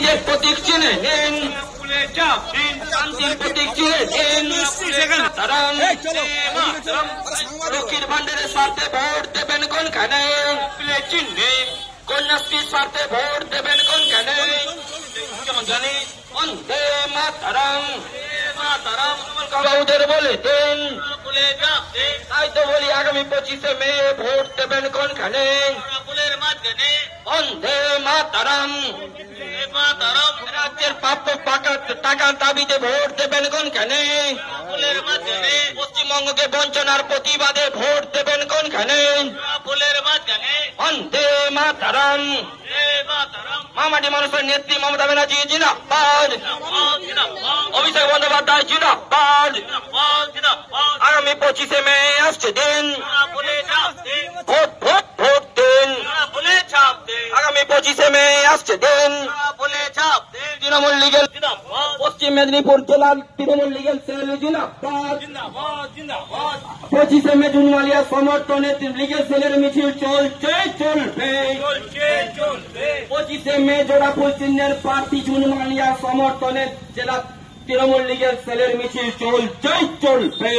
নিজের প্রতীক চিনে নিন, শান্তির প্রতীক চিনে নিন। লক্ষ্মীর ভান্ডারের স্বার্থে ভোট দেবেন কোনখানে? কন্যাশ্রীর স্বার্থে ভোট দেবেন কোনখানে? জানি বন্দে মাতরম, বাবুদের বলে দিন। তাই তো বলি আগামী 25শে মে ভোট দেবেন কোনখানে? বন্দে মাতরম। রাজ্যের প্রাপ্য টাকার দাবিতে ভোট দেবেন কোনখানে? পশ্চিমবঙ্গকে বঞ্চনার প্রতিবাদে ভোট দেবেন কোনখানে? বন্দে মাতরম। মামাটি মানুষের নেত্রী মমতা ব্যানার্জি জিন্দাবাদ, অভিষেক বন্দ্যোপাধ্যায় জিন্দাবাদ। আগামী 25শে মে আসছে দিন, ভোট ভোট ভোট দিন। আগামী 25শে মে আসছে দিন। তৃণমূল লীগের পশ্চিম মেদিনীপুর জেলার তৃণমূল লীগের সেল জিন্দাবাদ। 25শে মে জুনমালিয়া সমর্থনে লীগের সেলের মিছিল চলছে চলবে। 25শে মে জোড়াফুল চিহ্নের প্রার্থী জুনমালিয়া সমর্থনে জেলা তৃণমূল লীগের সেলের মিছিল চলছে চলবে।